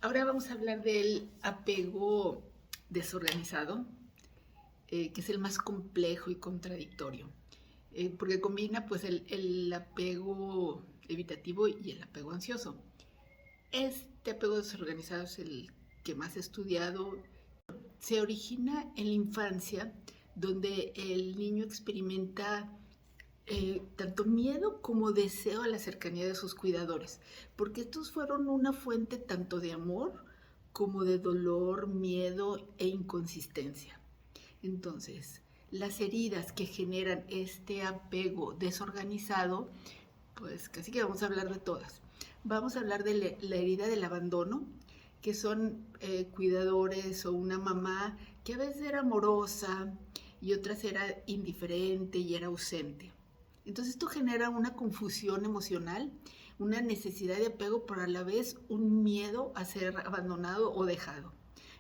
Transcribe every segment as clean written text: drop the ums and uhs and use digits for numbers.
Ahora vamos a hablar del apego desorganizado, que es el más complejo y contradictorio, porque combina pues el apego evitativo y el apego ansioso. Este apego desorganizado es el que más he estudiado. Se origina en la infancia, donde el niño experimenta tanto miedo como deseo a la cercanía de sus cuidadores, porque estos fueron una fuente tanto de amor como de dolor, miedo e inconsistencia. Entonces, las heridas que generan este apego desorganizado, pues casi que vamos a hablar de todas. Vamos a hablar de la herida del abandono, que son cuidadores o una mamá que a veces era amorosa y otras era indiferente y era ausente. Entonces esto genera una confusión emocional, una necesidad de apego, pero a la vez un miedo a ser abandonado o dejado.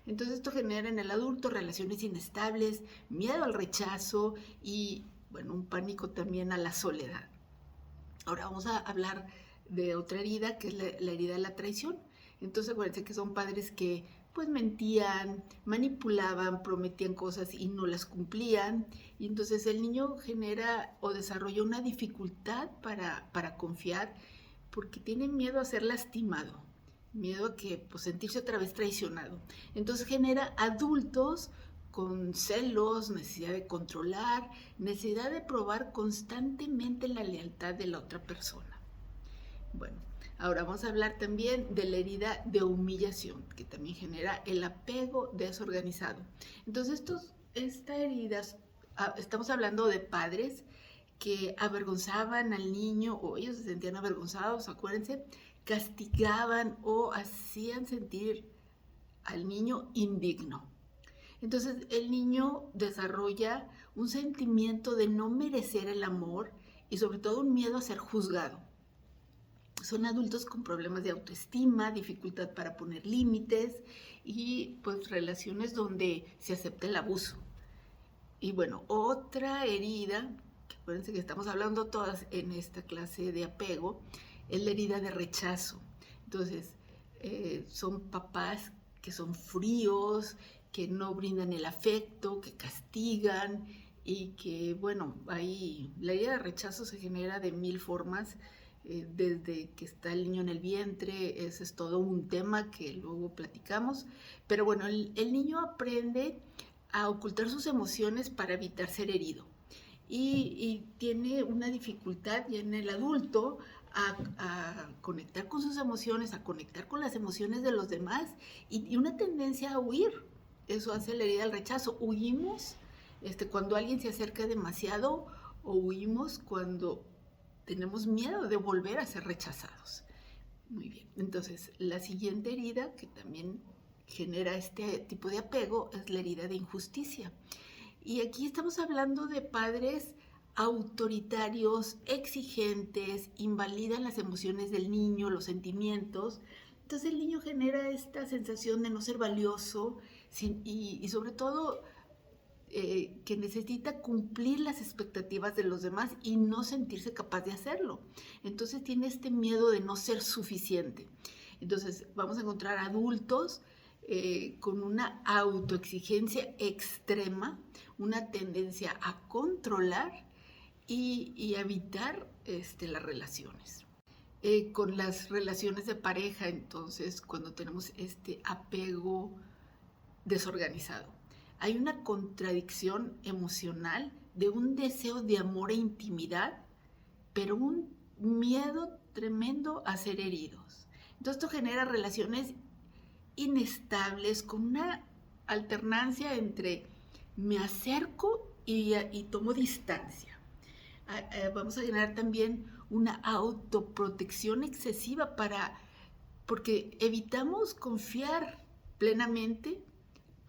Entonces esto genera en el adulto relaciones inestables, miedo al rechazo y, bueno, un pánico también a la soledad. Ahora vamos a hablar de otra herida, que es la herida de la traición. Entonces acuérdense que son padres que pues mentían, manipulaban, prometían cosas y no las cumplían. Y entonces el niño genera o desarrolla una dificultad para confiar porque tiene miedo a ser lastimado, miedo a que pues, sentirse otra vez traicionado. Entonces genera adultos con celos, necesidad de controlar, necesidad de probar constantemente la lealtad de la otra persona. Bueno, ahora vamos a hablar también de la herida de humillación, que también genera el apego desorganizado. Entonces, esta herida, estamos hablando de padres que avergonzaban al niño o ellos se sentían avergonzados, acuérdense, castigaban o hacían sentir al niño indigno. Entonces el niño desarrolla un sentimiento de no merecer el amor y sobre todo un miedo a ser juzgado. Son adultos con problemas de autoestima, dificultad para poner límites y pues relaciones donde se acepta el abuso. Y bueno, otra herida, que acuérdense que estamos hablando todas en esta clase de apego, es la herida de rechazo. Entonces, son papás que son fríos, que no brindan el afecto, que castigan y que, bueno, ahí la herida de rechazo se genera de mil formas, desde que está el niño en el vientre, ese es todo un tema que luego platicamos, pero bueno, el niño aprende a ocultar sus emociones para evitar ser herido. Y tiene una dificultad ya en el adulto a conectar con sus emociones, a conectar con las emociones de los demás y una tendencia a huir. Eso hace la herida del rechazo. Huimos cuando alguien se acerca demasiado o huimos cuando tenemos miedo de volver a ser rechazados. Muy bien. Entonces, la siguiente herida que también genera este tipo de apego es la herida de injusticia. Y aquí estamos hablando de padres autoritarios, exigentes, invalidan las emociones del niño, los sentimientos. Entonces el niño genera esta sensación de no ser valioso y sobre todo que necesita cumplir las expectativas de los demás y no sentirse capaz de hacerlo. Entonces tiene este miedo de no ser suficiente. Entonces vamos a encontrar adultos con una autoexigencia extrema, una tendencia a controlar y a evitar las relaciones. Con las relaciones de pareja, entonces, cuando tenemos este apego desorganizado, hay una contradicción emocional de un deseo de amor e intimidad, pero un miedo tremendo a ser heridos. Entonces esto genera relaciones inestables con una alternancia entre me acerco y tomo distancia. Vamos a generar también una autoprotección excesiva porque evitamos confiar plenamente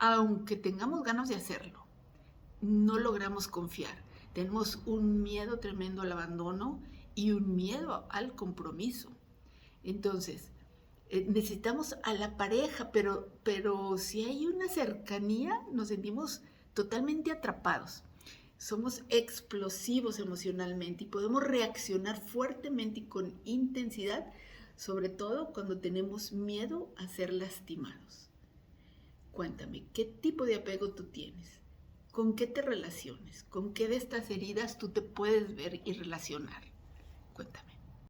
aunque tengamos ganas de hacerlo. No logramos confiar. Tenemos un miedo tremendo al abandono y un miedo al compromiso. Entonces, necesitamos a la pareja, pero si hay una cercanía, nos sentimos totalmente atrapados. Somos explosivos emocionalmente y podemos reaccionar fuertemente y con intensidad sobre todo cuando tenemos miedo a ser lastimados. Cuéntame, ¿qué tipo de apego tú tienes? ¿Con qué te relaciones? ¿Con qué de estas heridas tú te puedes ver y relacionar? Cuéntame.